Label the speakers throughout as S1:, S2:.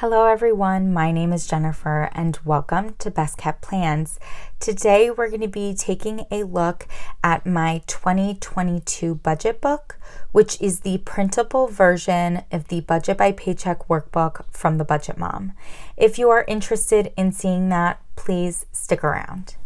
S1: Hello everyone, my name is Jennifer and welcome to Best Kept Plans. Today we're going to be taking a look at my 2022 budget book, which is the printable version of the Budget by Paycheck Workbook from the Budget Mom. If you are interested in seeing that, please stick around.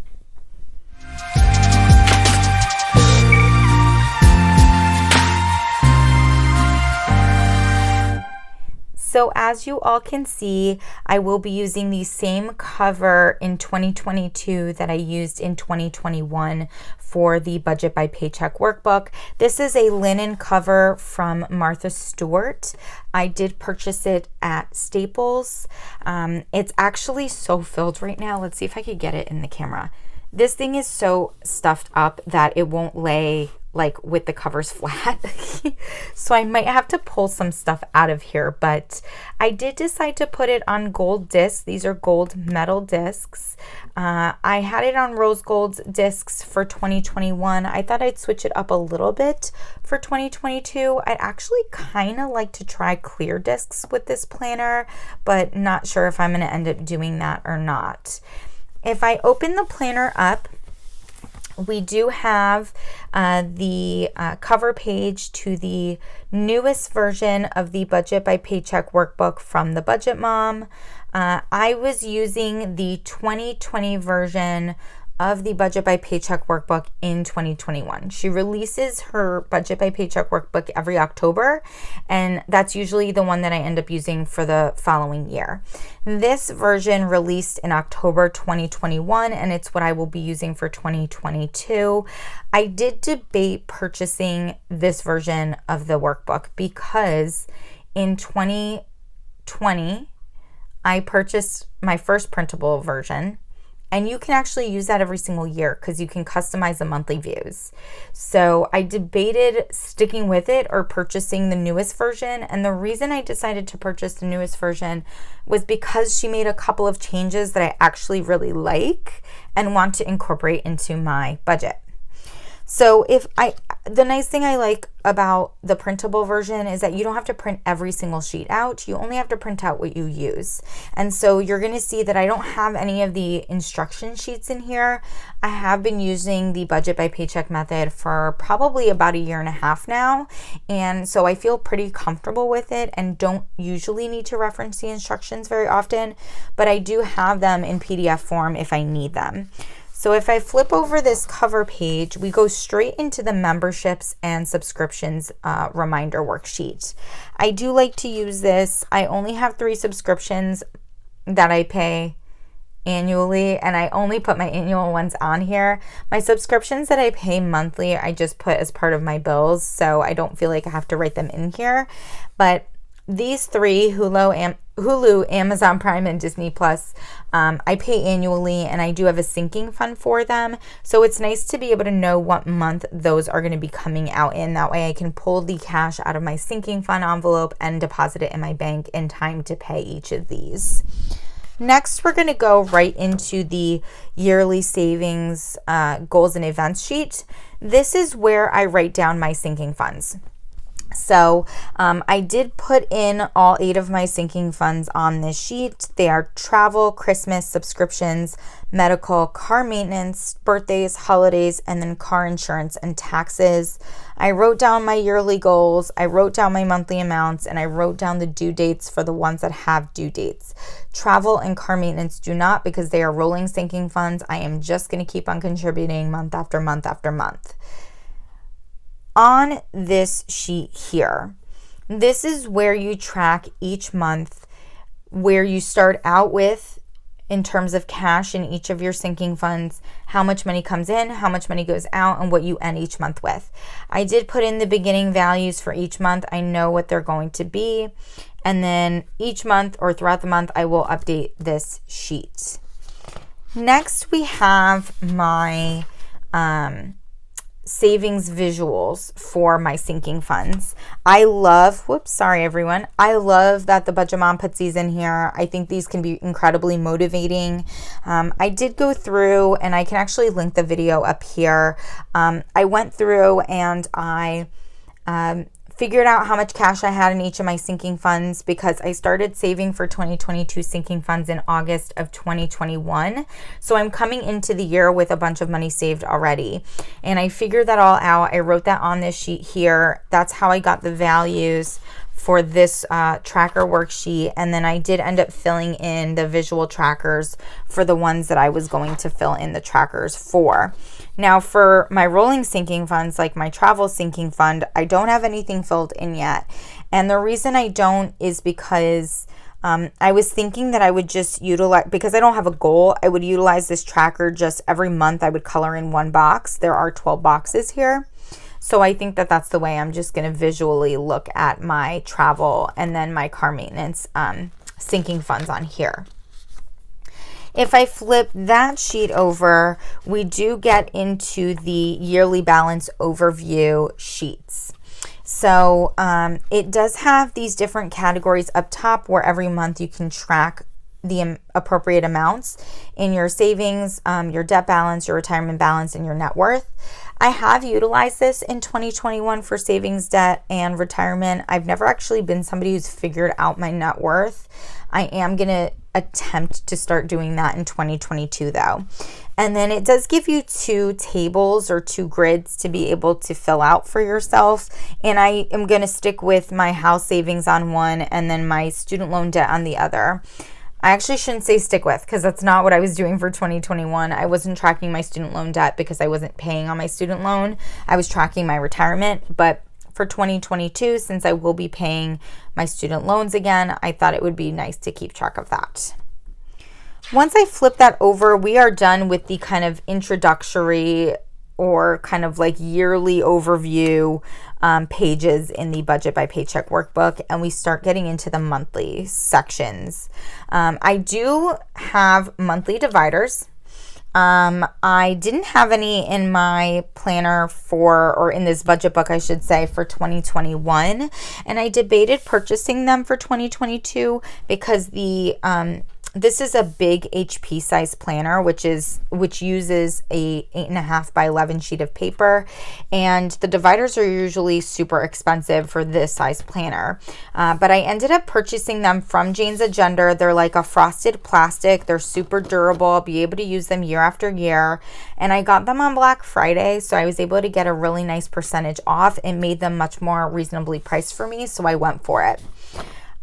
S1: So as you all can see, I will be using the same cover in 2022 that I used in 2021 for the Budget by Paycheck Workbook. This is a linen cover from Martha Stewart. I did purchase it at Staples. It's actually so filled right now. Let's see if I could get it in the camera. This thing is so stuffed up that it won't lay like with the covers flat. So I might have to pull some stuff out of here, but I did decide to put it on gold discs. These are gold metal discs. I had it on rose gold discs for 2021. I thought I'd switch it up a little bit for 2022. I'd actually kind of like to try clear discs with this planner, but not sure if I'm going to end up doing that or not. If I open the planner up, we do have the cover page to the newest version of the Budget by Paycheck Workbook from the Budget Mom. I was using the 2020 version of the Budget by Paycheck Workbook in 2021. She releases her Budget by Paycheck Workbook every October, and that's usually the one that I end up using for the following year. This version released in October 2021, and it's what I will be using for 2022. I did debate purchasing this version of the workbook because in 2020, I purchased my first printable version. And you can actually use that every single year because you can customize the monthly views. So I debated sticking with it or purchasing the newest version. And the reason I decided to purchase the newest version was because she made a couple of changes that I actually really like and want to incorporate into my budget. So the nice thing I like about the printable version is that you don't have to print every single sheet out. You only have to print out what you use. And so you're going to see that I don't have any of the instruction sheets in here. I have been using the Budget by Paycheck method for probably about a year and a half now. And so I feel pretty comfortable with it and don't usually need to reference the instructions very often, but I do have them in PDF form if I need them. So if I flip over this cover page, we go straight into the memberships and subscriptions reminder worksheet. I do like to use this. I only have 3 subscriptions that I pay annually, and I only put my annual ones on here. My subscriptions that I pay monthly, I just put as part of my bills, so I don't feel like I have to write them in here. But these 3, Hulu, Amazon Prime, and Disney Plus, I pay annually, and I do have a sinking fund for them. So it's nice to be able to know what month those are going to be coming out in. That way I can pull the cash out of my sinking fund envelope and deposit it in my bank in time to pay each of these. Next, we're going to go right into the yearly savings goals and events sheet. This is where I write down my sinking funds. So I did put in all 8 of my sinking funds on this sheet. They are travel, Christmas, subscriptions, medical, car maintenance, birthdays, holidays, and then car insurance and taxes. I wrote down my yearly goals, I wrote down my monthly amounts, and I wrote down the due dates for the ones that have due dates. Travel and car maintenance do not, because they are rolling sinking funds. I am just going to keep on contributing month after month after month. On this sheet here, this is where you track each month, where you start out with in terms of cash in each of your sinking funds, how much money comes in, how much money goes out, and what you end each month with. I did put in the beginning values for each month. I know what they're going to be. And then each month or throughout the month, I will update this sheet. Next, we have my savings visuals for my sinking funds. I love, sorry everyone. I love that the Budget Mom puts these in here. I think these can be incredibly motivating. I did go through, and I can actually link the video up here. I went through and I figured out how much cash I had in each of my sinking funds because I started saving for 2022 sinking funds in August of 2021. So I'm coming into the year with a bunch of money saved already. And I figured that all out. I wrote that on this sheet here. That's how I got the values for this tracker worksheet. And then I did end up filling in the visual trackers for the ones that I was going to fill in the trackers for. Now for my rolling sinking funds, like my travel sinking fund, I don't have anything filled in yet. And the reason I don't is because I was thinking that I would just utilize, because I don't have a goal, I would utilize this tracker just every month. I would color in one box. There are 12 boxes here. So I think that that's the way I'm just going to visually look at my travel and then my car maintenance sinking funds on here. If I flip that sheet over, we do get into the yearly balance overview sheets. So it does have these different categories up top where every month you can track the appropriate amounts in your savings, your debt balance, your retirement balance, and your net worth. I have utilized this in 2021 for savings, debt, and retirement. I've never actually been somebody who's figured out my net worth. I am going to attempt to start doing that in 2022 though. And then it does give you 2 tables or 2 grids to be able to fill out for yourself. And I am going to stick with my house savings on one and then my student loan debt on the other. I actually shouldn't say stick with because that's not what I was doing for 2021. I wasn't tracking my student loan debt because I wasn't paying on my student loan. I was tracking my retirement. But for 2022, since I will be paying my student loans again, I thought it would be nice to keep track of that. Once I flip that over, we are done with the kind of introductory or kind of like yearly overview pages in the Budget by Paycheck workbook, and we start getting into the monthly sections. I do have monthly dividers. I didn't have any in my planner for, or in this budget book, I should say, for 2021, and I debated purchasing them for 2022 because the this is a big HP size planner, which uses a 8.5 by 11 sheet of paper, and the dividers are usually super expensive for this size planner. But I ended up purchasing them from Jane's Agenda. They're like a frosted plastic. They're super durable. I'll be able to use them year after year. And I got them on Black Friday, so I was able to get a really nice percentage off. It made them much more reasonably priced for me, so I went for it.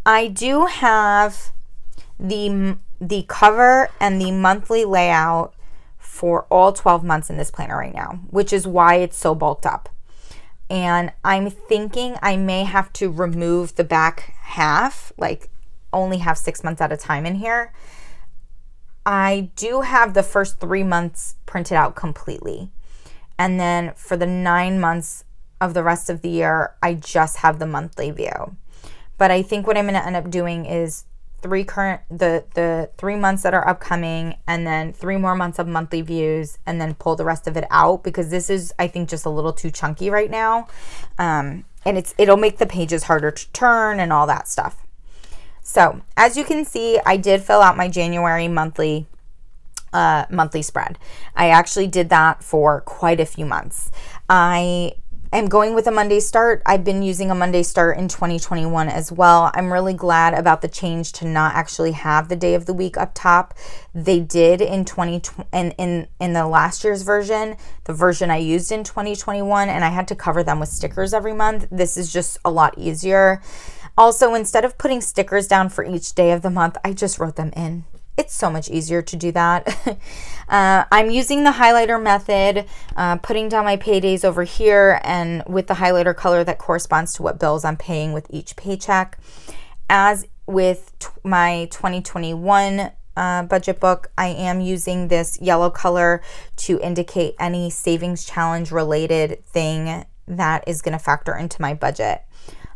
S1: I do have the cover and the monthly layout for all 12 months in this planner right now, which is why it's so bulked up. And I'm thinking I may have to remove the back half, like only have 6 months at a time in here. I do have the first 3 months printed out completely. And then for the 9 months of the rest of the year, I just have the monthly view. But I think what I'm going to end up doing is the 3 months that are upcoming, and then 3 more months of monthly views, and then pull the rest of it out because this is, I think, just a little too chunky right now. And it'll make the pages harder to turn and all that stuff. So as you can see, I did fill out my January monthly spread. I actually did that for quite a few months. I am going with a Monday start. I've been using a Monday start in 2021 as well. I'm really glad about the change to not actually have the day of the week up top. They did in the last year's version, the version I used in 2021, and I had to cover them with stickers every month. This is just a lot easier. Also, instead of putting stickers down for each day of the month, I just wrote them in. It's so much easier to do that. I'm using the highlighter method, putting down my paydays over here and with the highlighter color that corresponds to what bills I'm paying with each paycheck. As with my 2021 budget book, I am using this yellow color to indicate any savings challenge related thing that is going to factor into my budget.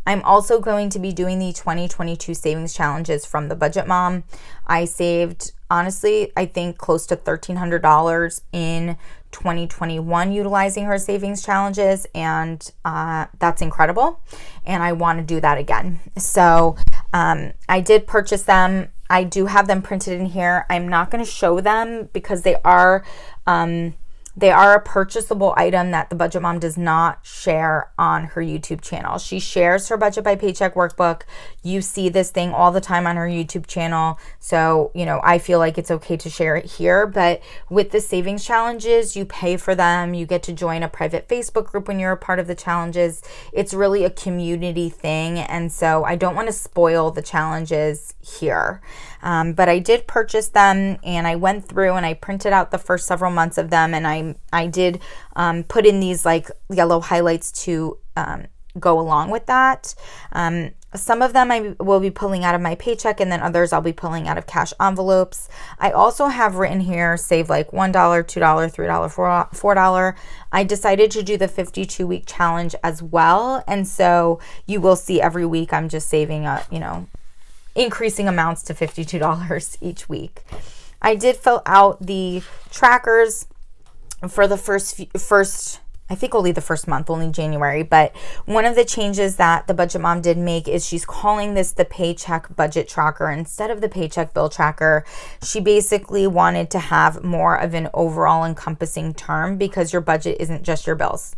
S1: I'm also going to be doing the 2022 savings challenges from the Budget Mom. I saved, honestly, I think close to $1,300 in 2021 utilizing her savings challenges, and that's incredible, and I want to do that again. So I did purchase them. I do have them printed in here. I'm not going to show them because they are They are a purchasable item that the Budget Mom does not share on her YouTube channel. She shares her Budget by Paycheck workbook. You see this thing all the time on her YouTube channel. So, I feel like it's okay to share it here. But with the savings challenges, you pay for them. You get to join a private Facebook group when you're a part of the challenges. It's really a community thing. And so I don't want to spoil the challenges here. But I did purchase them, and I went through and I printed out the first several months of them, and I did put in these like yellow highlights to go along with that. Some of them I will be pulling out of my paycheck, and then others I'll be pulling out of cash envelopes. I also have written here, save like $1, $2, $3, $4. I decided to do the 52-week challenge as well. And so you will see every week I'm just saving increasing amounts to $52 each week. I did fill out the trackers for the first I think only the first month, only January. But one of the changes that the Budget Mom did make is she's calling this the Paycheck Budget Tracker instead of the Paycheck Bill Tracker. She basically wanted to have more of an overall encompassing term, because your budget isn't just your bills.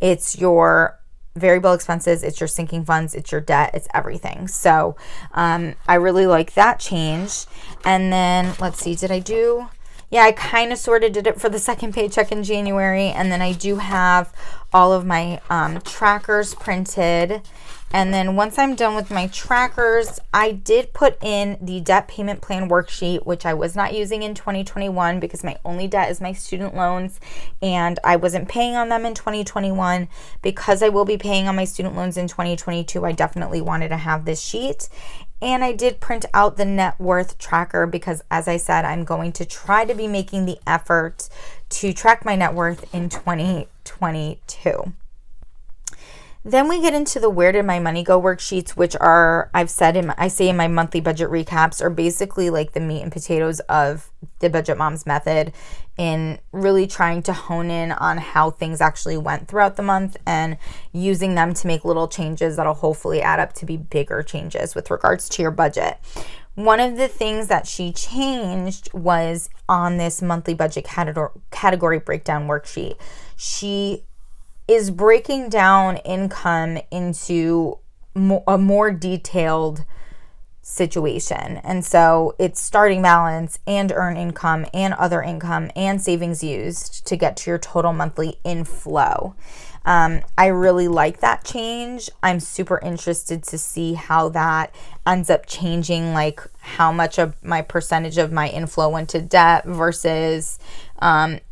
S1: It's your variable expenses, it's your sinking funds, it's your debt, it's everything. So I really like that change. And then let's see, I kind of sort of did it for the second paycheck in January. And then I do have all of my trackers printed. And then once I'm done with my trackers, I did put in the debt payment plan worksheet, which I was not using in 2021 because my only debt is my student loans, and I wasn't paying on them in 2021. Because I will be paying on my student loans in 2022, I definitely wanted to have this sheet. And I did print out the net worth tracker because, as I said, I'm going to try to be making the effort to track my net worth in 2022. Then we get into the Where Did My Money Go worksheets, which are, I say in my monthly budget recaps, are basically like the meat and potatoes of the Budget Mom's method in really trying to hone in on how things actually went throughout the month and using them to make little changes that'll hopefully add up to be bigger changes with regards to your budget. One of the things that she changed was on this monthly budget category breakdown worksheet. She is breaking down income into a more detailed situation. And so it's starting balance and earned income and other income and savings used to get to your total monthly inflow. I really like that change. I'm super interested to see how that ends up changing, like how much of my percentage of my inflow went to debt versus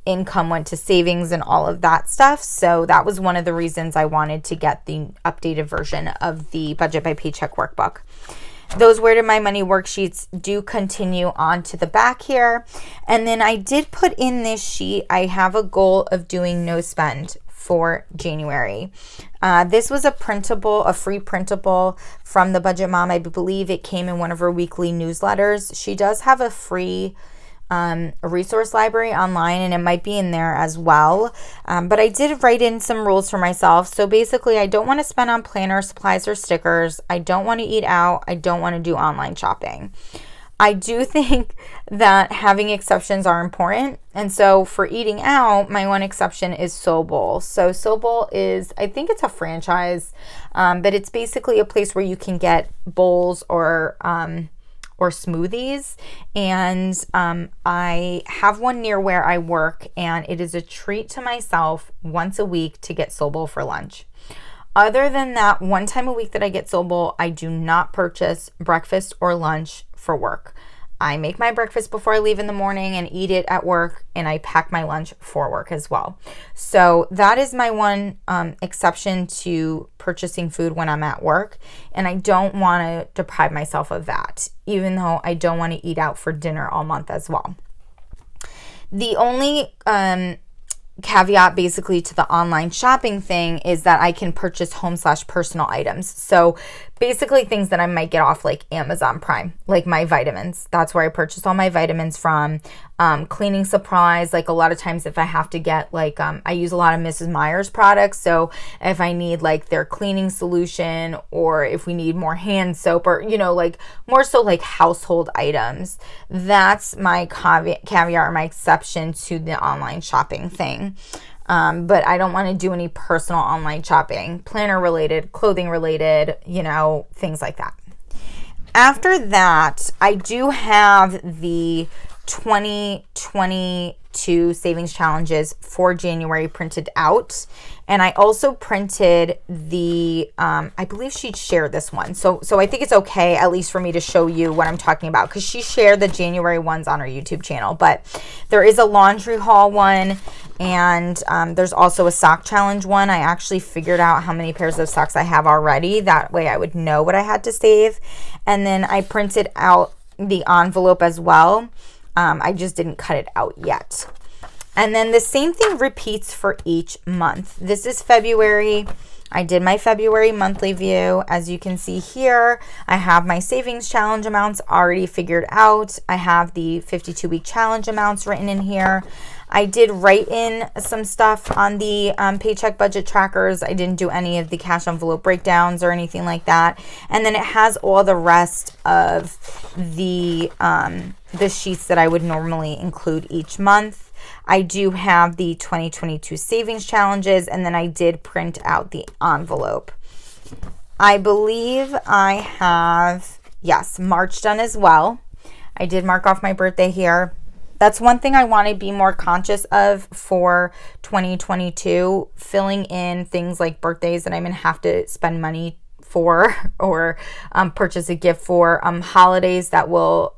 S1: income went to savings and all of that stuff. So that was one of the reasons I wanted to get the updated version of the Budget by Paycheck workbook. Those Where Did My Money worksheets do continue on to the back here. And then I did put in this sheet, I have a goal of doing no spend for January. This was a free printable from the Budget Mom. I believe it came in one of her weekly newsletters. She does have a free resource library online, and it might be in there as well. But I did write in some rules for myself. So basically, I don't want to spend on planner supplies or stickers. I don't want to eat out. I don't want to do online shopping. I do think that having exceptions are important. And so for eating out, my one exception is Soul Bowl. So Soul Bowl is, I think it's a franchise, but it's basically a place where you can get bowls or smoothies. And I have one near where I work, and it is a treat to myself once a week to get Soul Bowl for lunch. Other than that, one time a week that I get Soul Bowl, I do not purchase breakfast or lunch for work. I make my breakfast before I leave in the morning and eat it at work, and I pack my lunch for work as well. So that is my one exception to purchasing food when I'm at work, and I don't want to deprive myself of that, even though I don't want to eat out for dinner all month as well. The only caveat basically to the online shopping thing is that I can purchase home/personal items. So basically things that I might get off like Amazon Prime, like my vitamins. That's where I purchase all my vitamins from. cleaning supplies. Like a lot of times if I have to get like, I use a lot of Mrs. Meyer's products. So if I need like their cleaning solution, or if we need more hand soap, or, you know, like more so like household items, that's my caveat or my exception to the online shopping thing. But I don't want to do any personal online shopping, planner related, clothing related, you know, things like that. After that, I do have the 2022 savings challenges for January printed out. And I also printed the, I believe she shared this one. So I think it's okay, at least for me to show you what I'm talking about, because she shared the January ones on her YouTube channel. But there is a laundry haul one, and there's also a sock challenge one. I actually figured out how many pairs of socks I have already. That way I would know what I had to save. And then I printed out the envelope as well. I just didn't cut it out yet. And then the same thing repeats for each month. This is February. I did my February monthly view. As you can see here, I have my savings challenge amounts already figured out. I have the 52-week challenge amounts written in here. I did write in some stuff on the paycheck budget trackers. I didn't do any of the cash envelope breakdowns or anything like that. And then it has all the rest of the sheets that I would normally include each month. I do have the 2022 savings challenges, and then I did print out the envelope. I believe I have, yes, March done as well. I did mark off my birthday here. That's one thing I want to be more conscious of for 2022, filling in things like birthdays that I'm going to have to spend money for, or purchase a gift for, holidays that will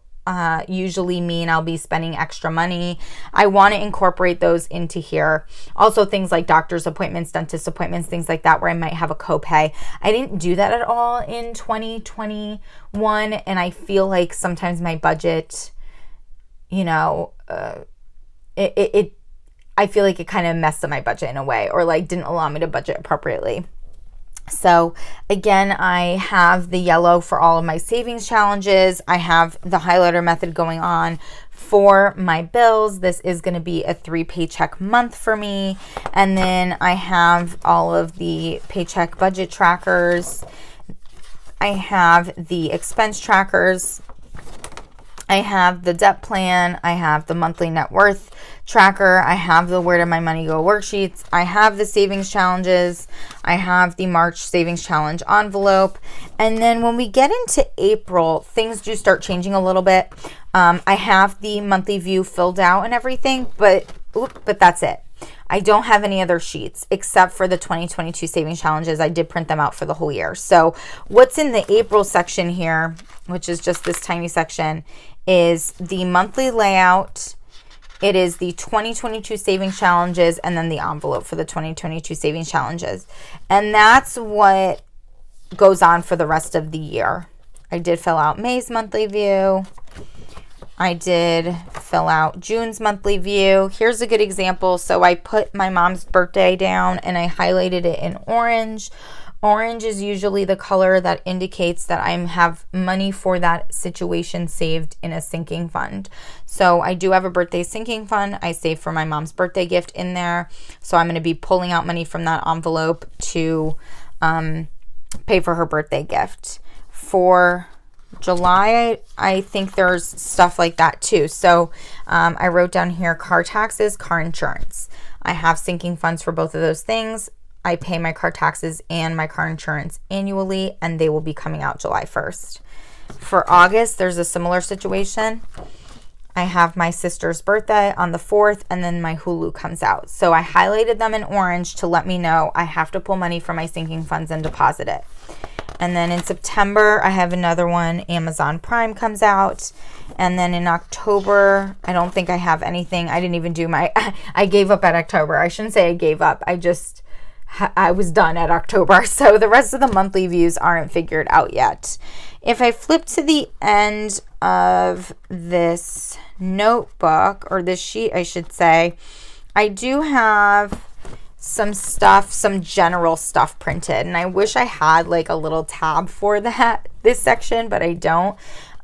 S1: usually mean I'll be spending extra money. I want to incorporate those into here. Also things like doctor's appointments, dentist appointments, things like that, where I might have a copay. I didn't do that at all in 2021, and I feel like sometimes my budget, you know, I feel like it kind of messed up my budget in a way, or like didn't allow me to budget appropriately. So again, I have the yellow for all of my savings challenges. I have the highlighter method going on for my bills. This is going to be a 3 paycheck month for me. And then I have all of the paycheck budget trackers. I have the expense trackers. I have the debt plan. I have the monthly net worth tracker. I have the Where Did My Money Go worksheets. I have the savings challenges. I have the March savings challenge envelope. And then when we get into April, things do start changing a little bit. I have the monthly view filled out and everything, but that's it. I don't have any other sheets except for the 2022 savings challenges. I did print them out for the whole year. So what's in the April section here, which is just this tiny section, is the monthly layout. It is the 2022 savings challenges, and then the envelope for the 2022 savings challenges. And that's what goes on for the rest of the year. I did fill out May's monthly view. I did fill out June's monthly view. Here's a good example. So I put my mom's birthday down and I highlighted it in orange. Orange is usually the color that indicates that I have money for that situation saved in a sinking fund. So I do have a birthday sinking fund. I saved for my mom's birthday gift in there. So I'm going to be pulling out money from that envelope to pay for her birthday gift. For July, I think there's stuff like that too. So I wrote down here car taxes, car insurance. I have sinking funds for both of those things. I pay my car taxes and my car insurance annually, and they will be coming out July 1st. For August, there's a similar situation. I have my sister's birthday on the 4th, and then my Hulu comes out. So I highlighted them in orange to let me know I have to pull money from my sinking funds and deposit it. And then in September, I have another one. Amazon Prime comes out. And then in October, I don't think I have anything. I didn't even do my, I gave up at October. I shouldn't say I gave up. I was done at October. So the rest of the monthly views aren't figured out yet. If I flip to the end of this notebook, or this sheet, I should say, I do have some stuff, some general stuff printed. And I wish I had like a little tab for this section, but I don't.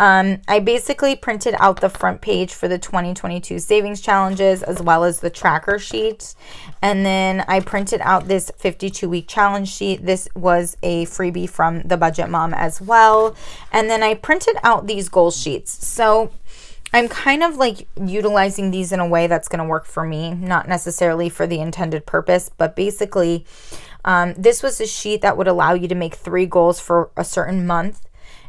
S1: I basically printed out the front page for the 2022 savings challenges as well as the tracker sheet. And then I printed out this 52-week challenge sheet. This was a freebie from the Budget Mom as well. And then I printed out these goal sheets. So I'm kind of like utilizing these in a way that's going to work for me, not necessarily for the intended purpose, but basically this was a sheet that would allow you to make 3 goals for a certain month.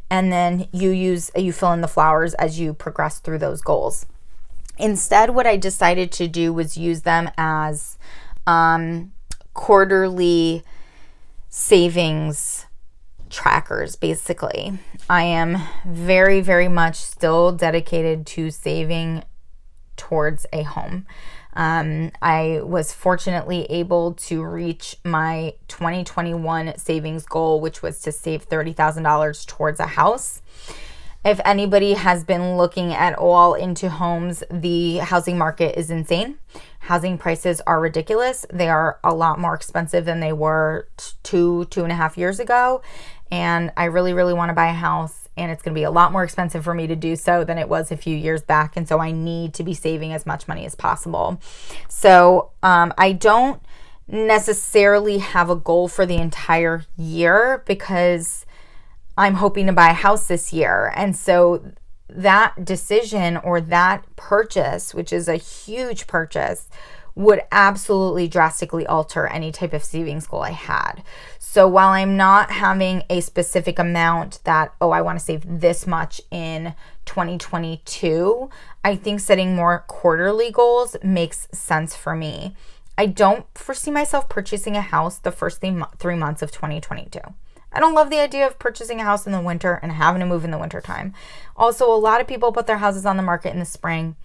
S1: And then you fill in the flowers as you progress through those goals. Instead, what I decided to do was use them as quarterly savings trackers, basically. I am very, very much still dedicated to saving towards a home. I was fortunately able to reach my 2021 savings goal, which was to save $30,000 towards a house. If anybody has been looking at all into homes, the housing market is insane. Housing prices are ridiculous. They are a lot more expensive than they were 2.5 years ago. And I really, really want to buy a house. And it's going to be a lot more expensive for me to do so than it was a few years back. And so I need to be saving as much money as possible. So I don't necessarily have a goal for the entire year because I'm hoping to buy a house this year. And so that decision or that purchase, which is a huge purchase, would absolutely drastically alter any type of savings goal I had. So while I'm not having a specific amount that, I want to save this much in 2022, I think setting more quarterly goals makes sense for me. I don't foresee myself purchasing a house the first 3 months of 2022. I don't love the idea of purchasing a house in the winter and having to move in the winter time. Also, a lot of people put their houses on the market in the spring.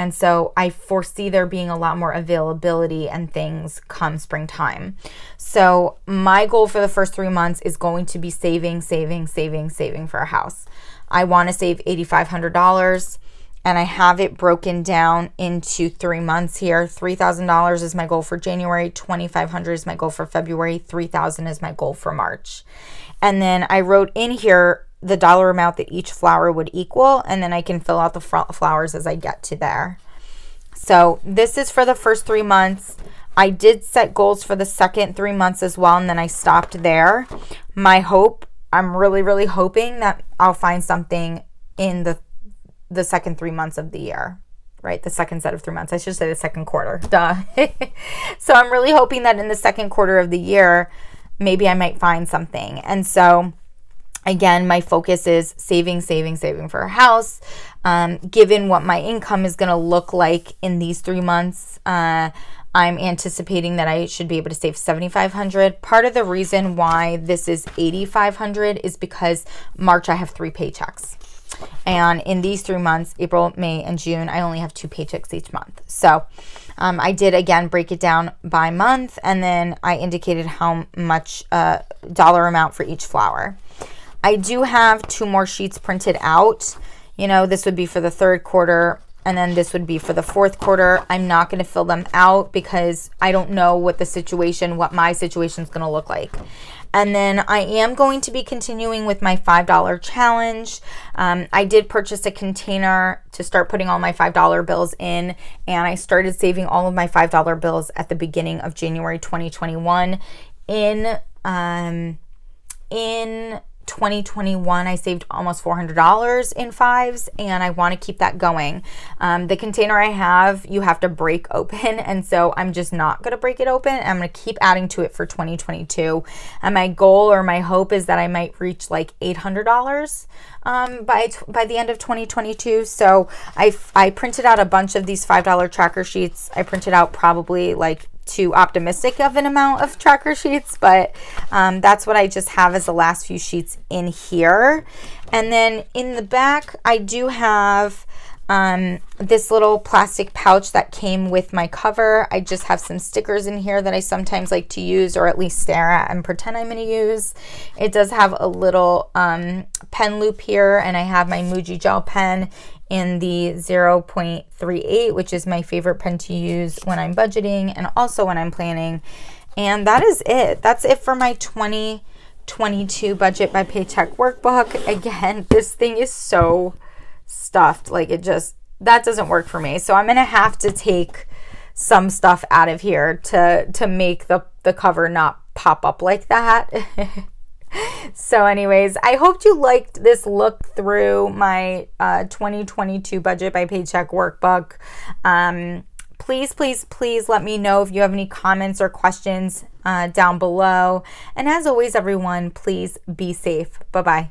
S1: And so I foresee there being a lot more availability and things come springtime. So my goal for the first 3 months is going to be saving for a house. I want to save $8,500 and I have it broken down into 3 months here. $3,000 is my goal for January, $2,500 is my goal for February, $3,000 is my goal for March. And then I wrote in here the dollar amount that each flower would equal, and then I can fill out the flowers as I get to there. So this is for the first 3 months. I did set goals for the second 3 months as well, and then I stopped there. I'm really, really hoping that I'll find something in the second 3 months of the year, right? The second set of 3 months. I should say the second quarter. Duh. So I'm really hoping that in the second quarter of the year, maybe I might find something. And so again, my focus is saving for a house. Given what my income is going to look like in these 3 months, I'm anticipating that I should be able to save $7,500. Part of the reason why this is $8,500 is because March I have 3 paychecks. And in these 3 months, April, May, and June, I only have 2 paychecks each month. So I did, again, break it down by month, and then I indicated how much dollar amount for each flower. I do have 2 more sheets printed out. This would be for the third quarter, and then this would be for the fourth quarter. I'm not going to fill them out because I don't know what my situation is going to look like. And then I am going to be continuing with my $5 challenge. I did purchase a container to start putting all my $5 bills in, and I started saving all of my $5 bills at the beginning of January 2021. In 2021, I saved almost $400 in fives, and I want to keep that going. The container I have, you have to break open, and so I'm just not going to break it open. I'm going to keep adding to it for 2022. And my goal or my hope is that I might reach like $800 by the end of 2022. So I printed out a bunch of these $5 tracker sheets. I printed out probably like too optimistic of an amount of tracker sheets, but that's what I just have as the last few sheets in here. And then in the back, I do have this little plastic pouch that came with my cover. I just have some stickers in here that I sometimes like to use, or at least stare at and pretend I'm going to use. It does have a little pen loop here, and I have my Muji gel pen in the 0.38, which is my favorite pen to use when I'm budgeting and also when I'm planning. And that is it. That's it for my 2022 2022 Budget by Paycheck Workbook. Again, this thing is so stuffed. Like, that doesn't work for me. So I'm going to have to take some stuff out of here to make the cover not pop up like that. So anyways, I hope you liked this look through my 2022 Budget by Paycheck Workbook. Please let me know if you have any comments or questions down below. And as always, everyone, please be safe. Bye-bye.